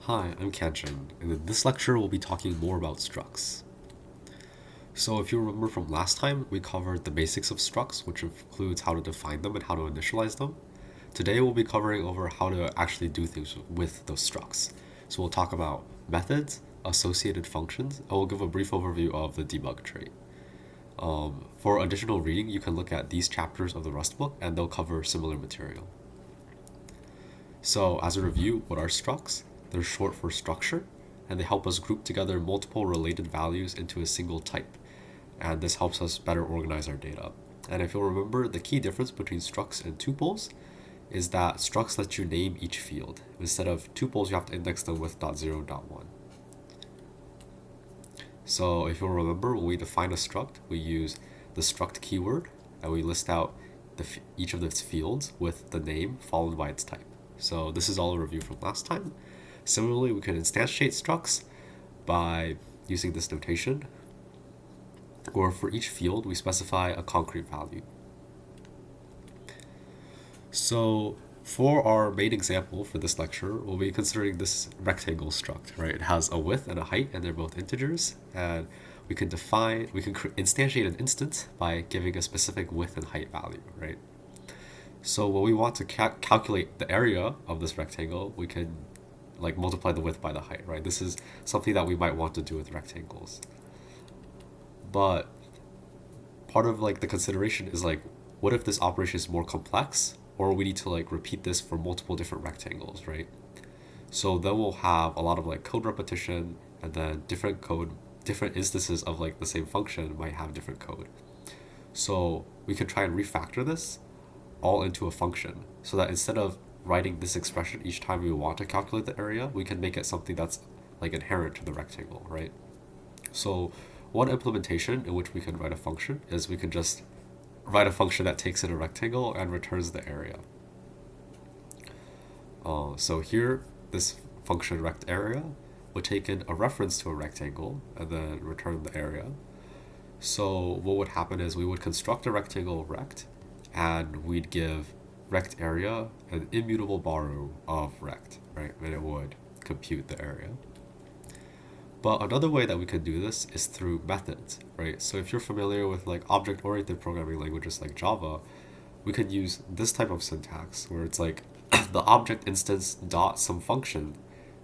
Hi, I'm Canchen, and in this lecture we'll be talking more about structs. So if you remember from last time, we covered the basics of structs, which includes how to define them and how to initialize them. Today we'll be covering over how to actually do things with those structs. So we'll talk about methods, associated functions, and we'll give a brief overview of the debug trait. For additional reading, you can look at these chapters of the Rust book, and they'll cover similar material. So as a review, what are structs? They're short for structure, and they help us group together multiple related values into a single type. And this helps us better organize our data. And if you'll remember, the key difference between structs and tuples is that structs let you name each field. Instead of tuples, you have to index them with .0, .1. So if you'll remember, when we define a struct, we use the struct keyword, and we list out each of its fields with the name followed by its type. So this is all a review from last time. Similarly, we can instantiate structs by using this notation, or for each field, we specify a concrete value. So for our main example for this lecture, we'll be considering this rectangle struct, right? It has a width and a height, and they're both integers, and we can instantiate an instance by giving a specific width and height value, right? So when we want to calculate the area of this rectangle, we can multiply the width by the height, right? This is something that we might want to do with rectangles. But part of the consideration is what if this operation is more complex, or we need to repeat this for multiple different rectangles, right? So then we'll have a lot of code repetition, and then different instances of the same function might have different code. So we can try and refactor this all into a function, so that instead of writing this expression each time we want to calculate the area, we can make it something that's inherent to the rectangle, right? So one implementation in which we can write a function is we can just write a function that takes in a rectangle and returns the area. So here, this function rect area would take in a reference to a rectangle and then return the area. So what would happen is we would construct a rectangle rect, and we'd give rect area an immutable borrow of rect, right? And it would compute the area. But another way that we can do this is through methods, right? So if you're familiar with object-oriented programming languages like Java, we can use this type of syntax where it's the object instance dot some function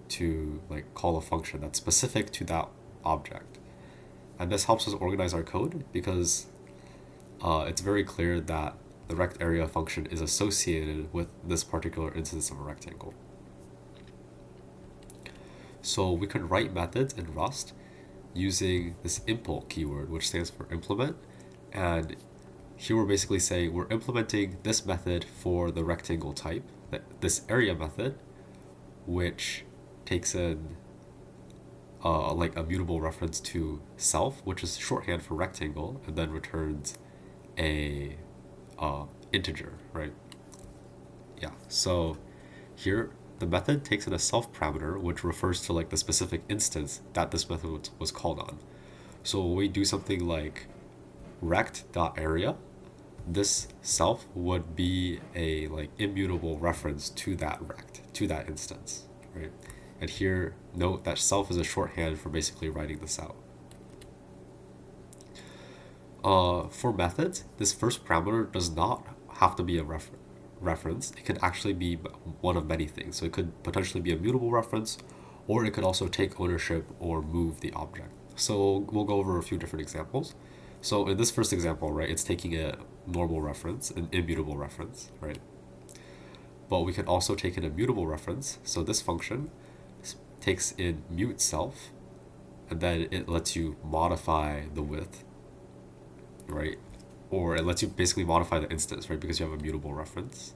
to call a function that's specific to that object. And this helps us organize our code because it's very clear that the rect area function is associated with this particular instance of a rectangle. So we can write methods in Rust using this impl keyword, which stands for implement. And here we're basically saying we're implementing this method for the rectangle type, this area method, which takes in a mutable reference to self, which is shorthand for rectangle, and then returns a integer, right? Yeah, so here the method takes in a self parameter, which refers to the specific instance that this method was called on. So when we do something like rect.area, this self would be a immutable reference to that rect, to that instance, right? And here, note that self is a shorthand for basically writing this out. For methods, this first parameter does not have to be a reference. It can actually be one of many things. So it could potentially be a mutable reference, or it could also take ownership or move the object. So we'll go over a few different examples. So in this first example, right, it's taking a normal reference, an immutable reference, right? But we can also take in a mutable reference. So this function takes in mute self, and then it lets you modify the width, right? Or it lets you basically modify the instance, right? Because you have a mutable reference.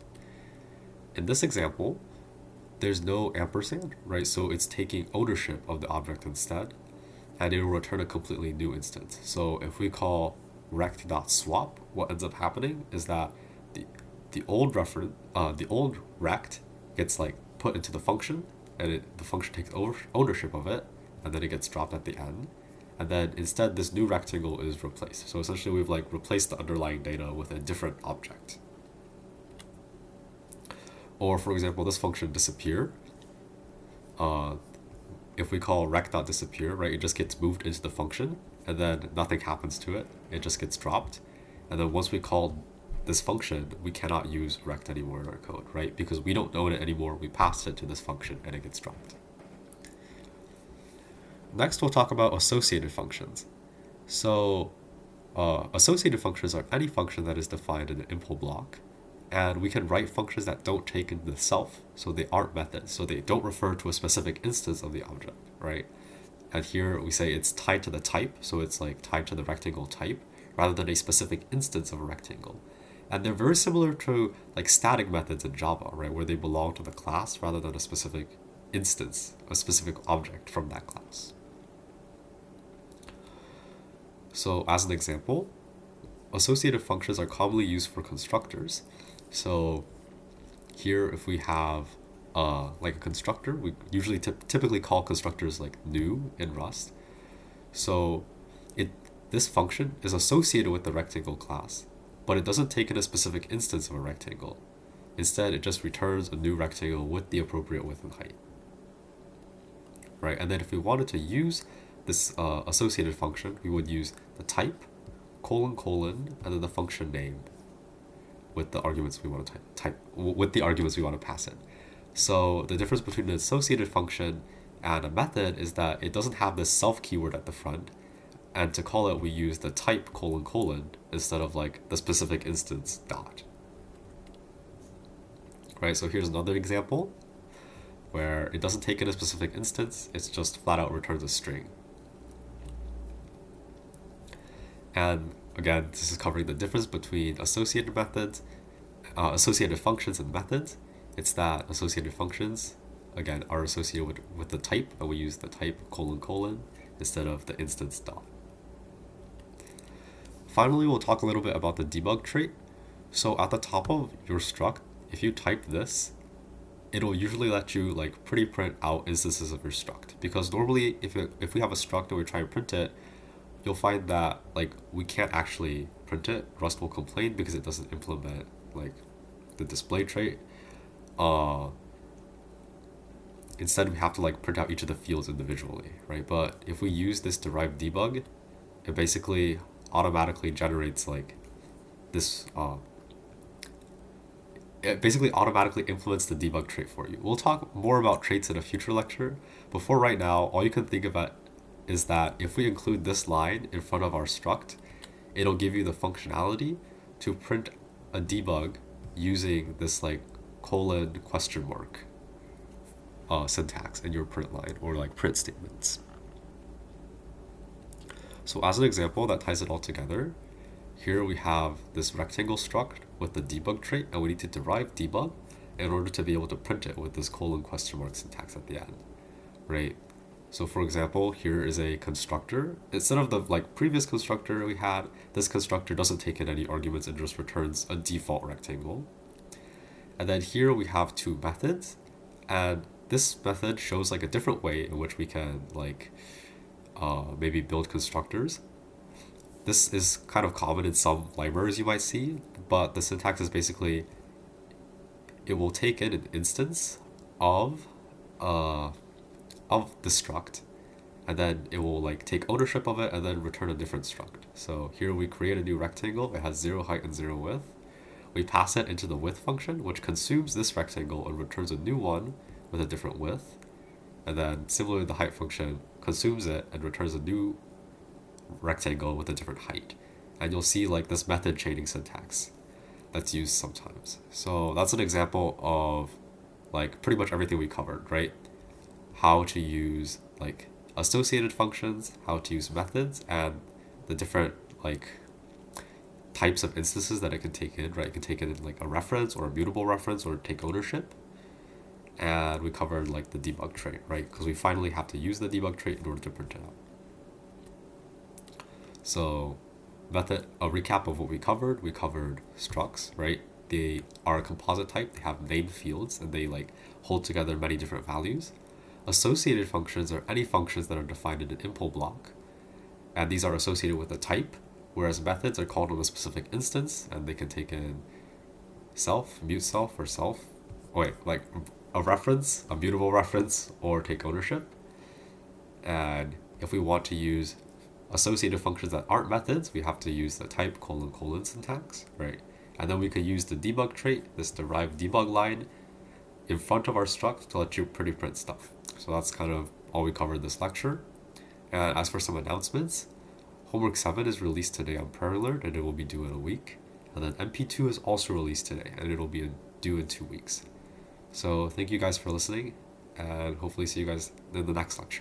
In this example, there's no ampersand, right? So it's taking ownership of the object instead, and it will return a completely new instance. So if we call rect.swap, what ends up happening is that the old rect gets put into the function, and the function takes ownership of it, and then it gets dropped at the end. And then instead, this new rectangle is replaced. So essentially, we've replaced the underlying data with a different object. Or for example, this function disappear. if we call rect.disappear, right, it just gets moved into the function, and then nothing happens to it. It just gets dropped. And then once we call this function, we cannot use rect anymore in our code, right? Because we don't know it anymore. We passed it to this function, and it gets dropped. Next, we'll talk about associated functions. So associated functions are any function that is defined in an impl block. And we can write functions that don't take in the self, so they aren't methods, so they don't refer to a specific instance of the object, right? And here we say it's tied to the type, so it's like tied to the rectangle type, rather than a specific instance of a rectangle. And they're very similar to like static methods in Java, right, where they belong to the class rather than a specific instance, a specific object from that class. So as an example, associative functions are commonly used for constructors. So here, if we have like a constructor, we usually typically call constructors like new in Rust. So this function is associated with the rectangle class, but it doesn't take in a specific instance of a rectangle. Instead, it just returns a new rectangle with the appropriate width and height. Right, and then if we wanted to use this associated function, we would use the type, : and then the function name with the arguments we want to type with the arguments we want to pass in. So the difference between an associated function and a method is that it doesn't have this self keyword at the front, and to call it we use the type : instead of like the specific instance dot. Right, so here's another example where it doesn't take in a specific instance, it's just flat out returns a string. And again, this is covering the difference between associated functions and methods. It's that associated functions, again, are associated with the type, and we use the type : instead of the instance dot. Finally, we'll talk a little bit about the debug trait. So at the top of your struct, if you type this, it'll usually let you like print out instances of your struct. Because normally, if we have a struct and we try and print it, you'll find that like we can't actually print it. Rust will complain because it doesn't implement like the display trait. Instead, we have to like print out each of the fields individually, right? But if we use this derived debug, it basically automatically generates like this. It basically automatically implements the debug trait for you. We'll talk more about traits in a future lecture, but for right now, all you can think about is that if we include this line in front of our struct, it'll give you the functionality to print a debug using this like : syntax in your print line or like print statements. So as an example that ties it all together, here we have this rectangle struct with the debug trait, and we need to derive debug in order to be able to print it with this : syntax at the end, right? So for example, here is a constructor. Instead of the like previous constructor we had, this constructor doesn't take in any arguments and just returns a default rectangle. And then here we have two methods, and this method shows like a different way in which we can like maybe build constructors. This is kind of common in some libraries you might see, but the syntax is basically it will take in an instance of the struct, and then it will like take ownership of it and then return a different struct. So here we create a new rectangle. It has 0 height and 0 width. We pass it into the width function, which consumes this rectangle and returns a new one with a different width. And then similarly, the height function consumes it and returns a new rectangle with a different height. And you'll see like this method chaining syntax that's used sometimes. So that's an example of like pretty much everything we covered, right? How to use like associated functions, how to use methods, and the different like types of instances that it can take in, right? It can take in like a reference or a mutable reference or take ownership. And we covered like the debug trait, right? Because we finally have to use the debug trait in order to print it out. So a recap of what we covered structs, right? They are a composite type. They have named fields and they like hold together many different values. Associated functions are any functions that are defined in an impl block, and these are associated with a type, whereas methods are called on a specific instance, and they can take in self, mute self, or like a reference, a mutable reference, or take ownership. And if we want to use associated functions that aren't methods, we have to use the type : syntax, right? And then we could use the debug trait, this derived debug line, in front of our struct to let you pretty print stuff. So that's kind of all we covered this lecture. And as for some announcements, homework 7 is released today on Prairie Alert, and it will be due in a week. And then MP2 is also released today, and it'll be due in 2 weeks. So thank you guys for listening, and hopefully see you guys in the next lecture.